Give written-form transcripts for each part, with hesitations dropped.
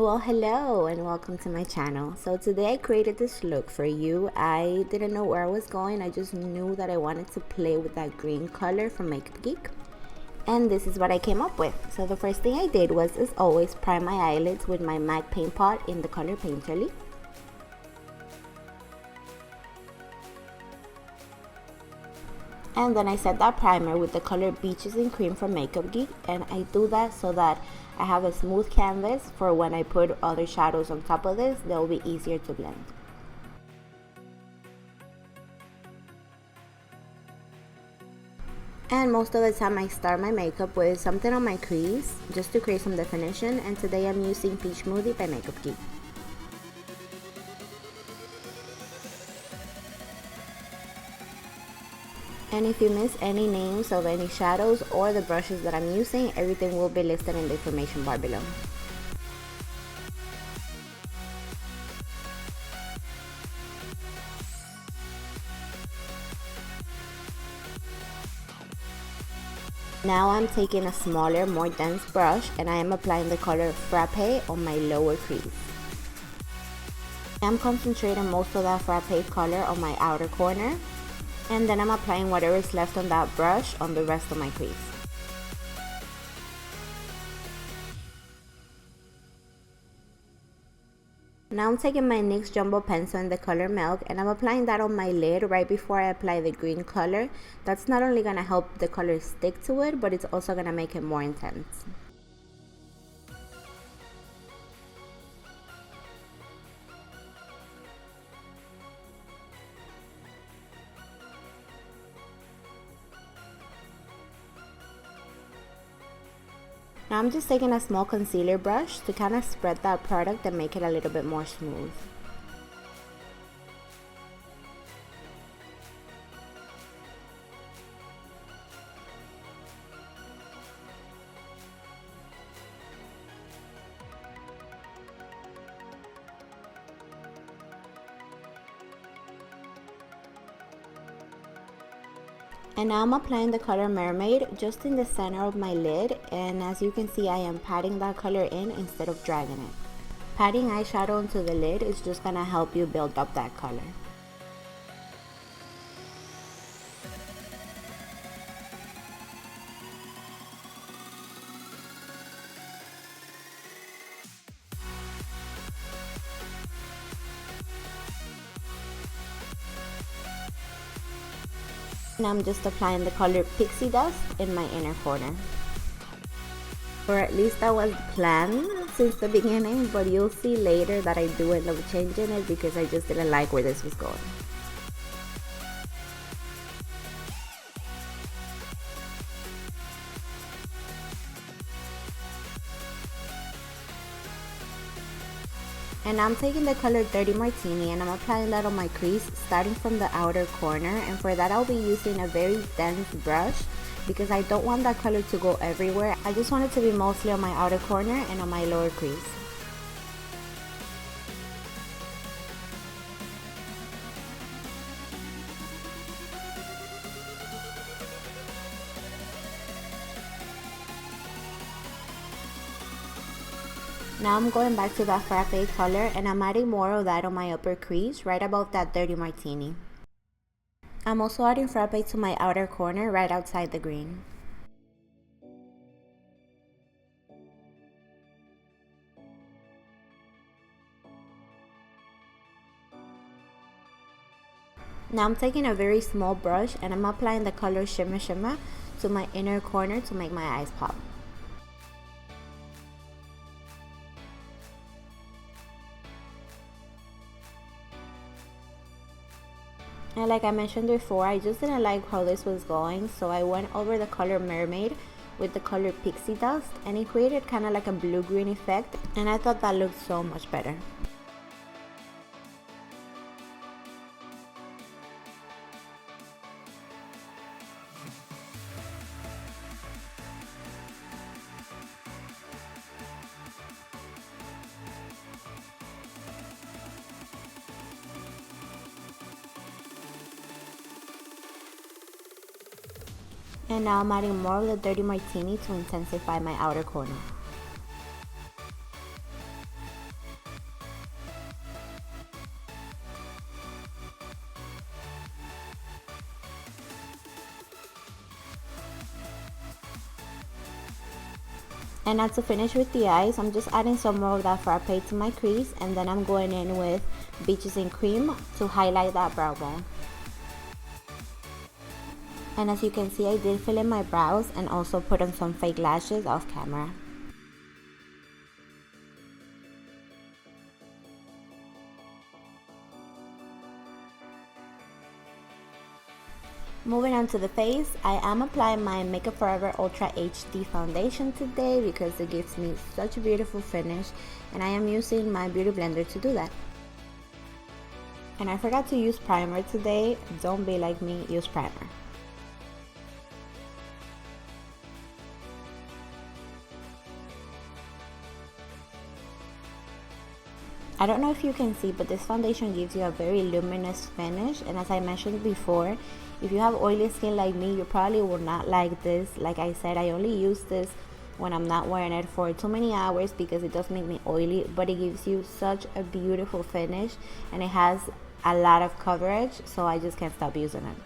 Well, hello and welcome to my channel. So today I created this look for you. I didn't know where I was going. I just knew that I wanted to play with that green color from Makeup Geek. And this is what I came up with. So the first thing I did was, as always, prime my eyelids with my MAC paint pot in the color Painterly. And then I set that primer with the color Beaches and Cream from Makeup Geek, and I do that so that I have a smooth canvas for when I put other shadows on top of this, they'll be easier to blend. And most of the time I start my makeup with something on my crease just to create some definition, and today I'm using Peach Smoothie by Makeup Geek. And if you miss any names of any shadows or the brushes that I'm using, everything will be listed in the information bar below. Now I'm taking a smaller, more dense brush and I am applying the color Frappe on my lower crease. I'm concentrating most of that Frappe color on my outer corner, and then I'm applying whatever is left on that brush on the rest of my crease. Now I'm taking my NYX Jumbo Pencil in the color Milk and I'm applying that on my lid right before I apply the green color. That's not only going to help the color stick to it, but it's also going to make it more intense. Now I'm just taking a small concealer brush to kind of spread that product and make it a little bit more smooth. And now I'm applying the color Mermaid just in the center of my lid, and as you can see I am patting that color in instead of dragging it. Patting eyeshadow onto the lid is just going to help you build up that color. And I'm just applying the color Pixie Dust in my inner corner. Or at least that was the plan since the beginning, but you'll see later that I do end up changing it because I just didn't like where this was going. And I'm taking the color Dirty Martini and I'm applying that on my crease starting from the outer corner, and for that I'll be using a very dense brush because I don't want that color to go everywhere. I just want it to be mostly on my outer corner and on my lower crease. Now I'm going back to that Frappe color and I'm adding more of that on my upper crease right above that Dirty Martini. I'm also adding Frappe to my outer corner right outside the green. Now I'm taking a very small brush and I'm applying the color Shimma to my inner corner to make my eyes pop. And like I mentioned before, I just didn't like how this was going, so I went over the color Mermaid with the color Pixie Dust and it created kind of like a blue-green effect, and I thought that looked so much better. And now I'm adding more of the Dirty Martini to intensify my outer corner. And now to finish with the eyes, I'm just adding some more of that frappe to my crease, and then I'm going in with Beaches and Cream to highlight that brow bone. And as you can see, I did fill in my brows and also put on some fake lashes off camera. Moving on to the face, I am applying my Makeup Forever Ultra HD foundation today because it gives me such a beautiful finish, and I am using my beauty blender to do that. And I forgot to use primer today. Don't be like me, use primer. I don't know if you can see, but this foundation gives you a very luminous finish, and as I mentioned before, if you have oily skin like me, you probably will not like this. Like I said, I only use this when I'm not wearing it for too many hours because it does make me oily, but it gives you such a beautiful finish and it has a lot of coverage, so I just can't stop using it.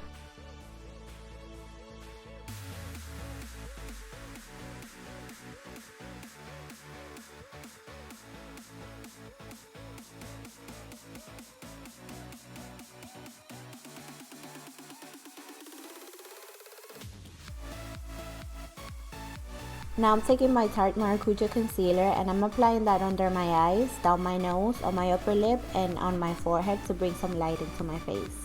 Now I'm taking my Tarte Maracuja concealer and I'm applying that under my eyes, down my nose, on my upper lip, and on my forehead to bring some light into my face.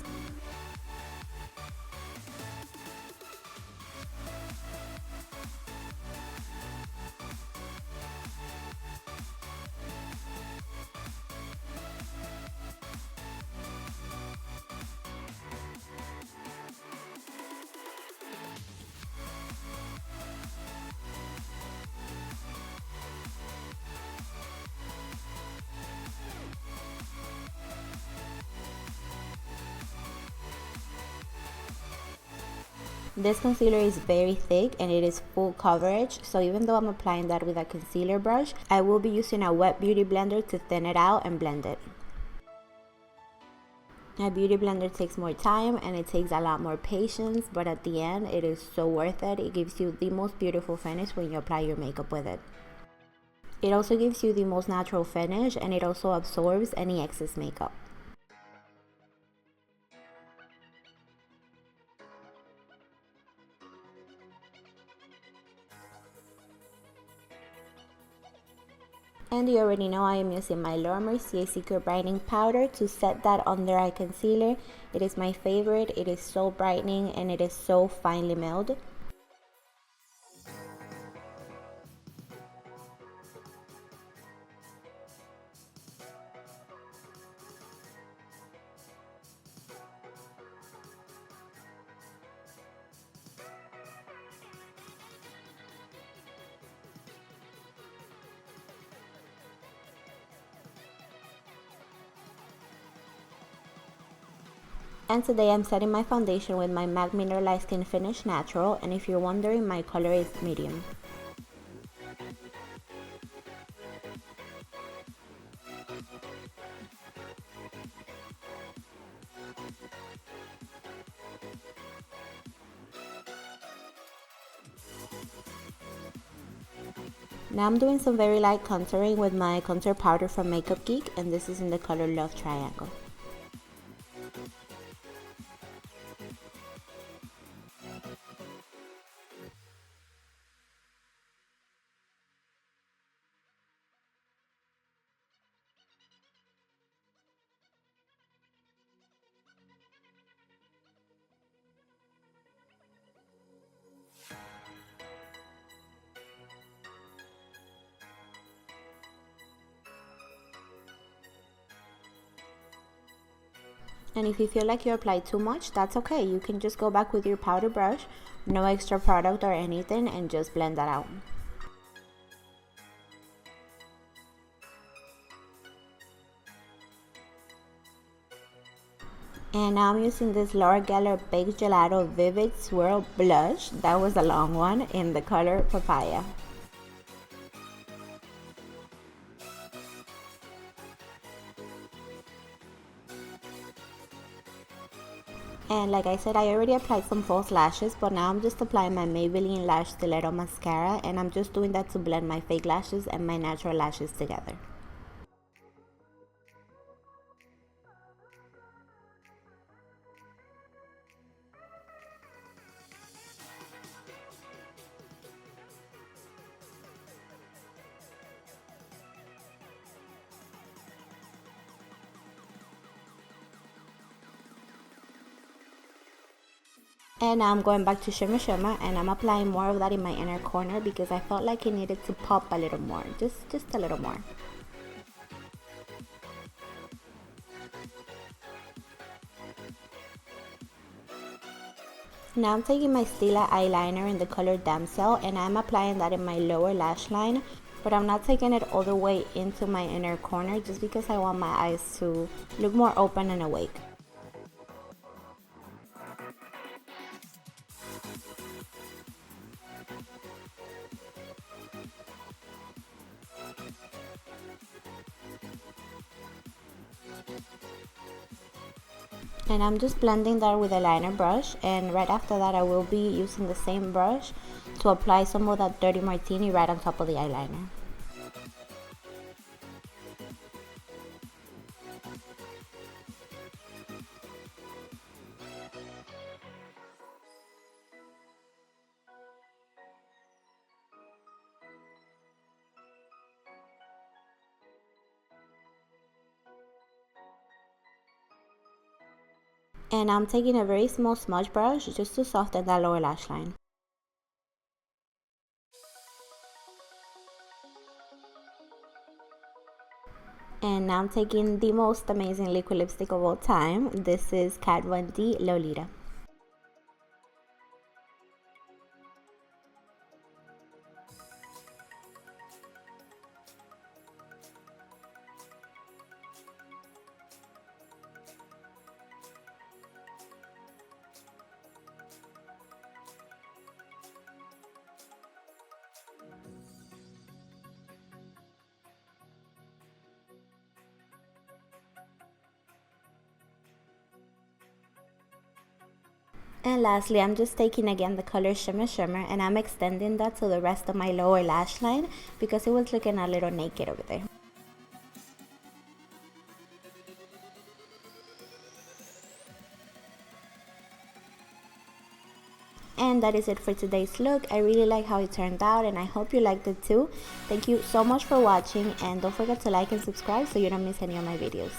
This concealer is very thick and it is full coverage, so even though I'm applying that with a concealer brush, I will be using a wet beauty blender to thin it out and blend it. A beauty blender takes more time and it takes a lot more patience, but at the end it is so worth it. It gives you the most beautiful finish when you apply your makeup with it. It also gives you the most natural finish and it also absorbs any excess makeup. And you already know I am using my Mercier Secret Brightening Powder to set that under eye concealer. It is my favorite, it is so brightening and it is so finely milled. And today I'm setting my foundation with my MAC Mineralized Skin Finish Natural, and if you're wondering, my color is medium. Now I'm doing some very light contouring with my contour powder from Makeup Geek, and this is in the color Love Triangle. And if you feel like you applied too much, that's okay. You can just go back with your powder brush, no extra product or anything, and just blend that out. And now I'm using this Laura Geller Baked Gelato Vivid Swirl Blush. That was a long one, in the color Papaya. And like I said, I already applied some false lashes, but now I'm just applying my Maybelline Lash Stiletto Mascara, and I'm just doing that to blend my fake lashes and my natural lashes together. And now I'm going back to shimmer shimmer, and I'm applying more of that in my inner corner because I felt like it needed to pop a little more, just a little more. Now I'm taking my Stila eyeliner in the color Damsel, and I'm applying that in my lower lash line, but I'm not taking it all the way into my inner corner just because I want my eyes to look more open and awake. And I'm just blending that with a liner brush, and right after that I will be using the same brush to apply some of that dirty martini right on top of the eyeliner. And I'm taking a very small smudge brush just to soften that lower lash line. And now I'm taking the most amazing liquid lipstick of all time. This is Kat Von D Lolita. And lastly, I'm just taking again the color Shimmer Shimmer, and I'm extending that to the rest of my lower lash line because it was looking a little naked over there. And that is it for today's look. I really like how it turned out, and I hope you liked it too. Thank you so much for watching, and don't forget to like and subscribe so you don't miss any of my videos.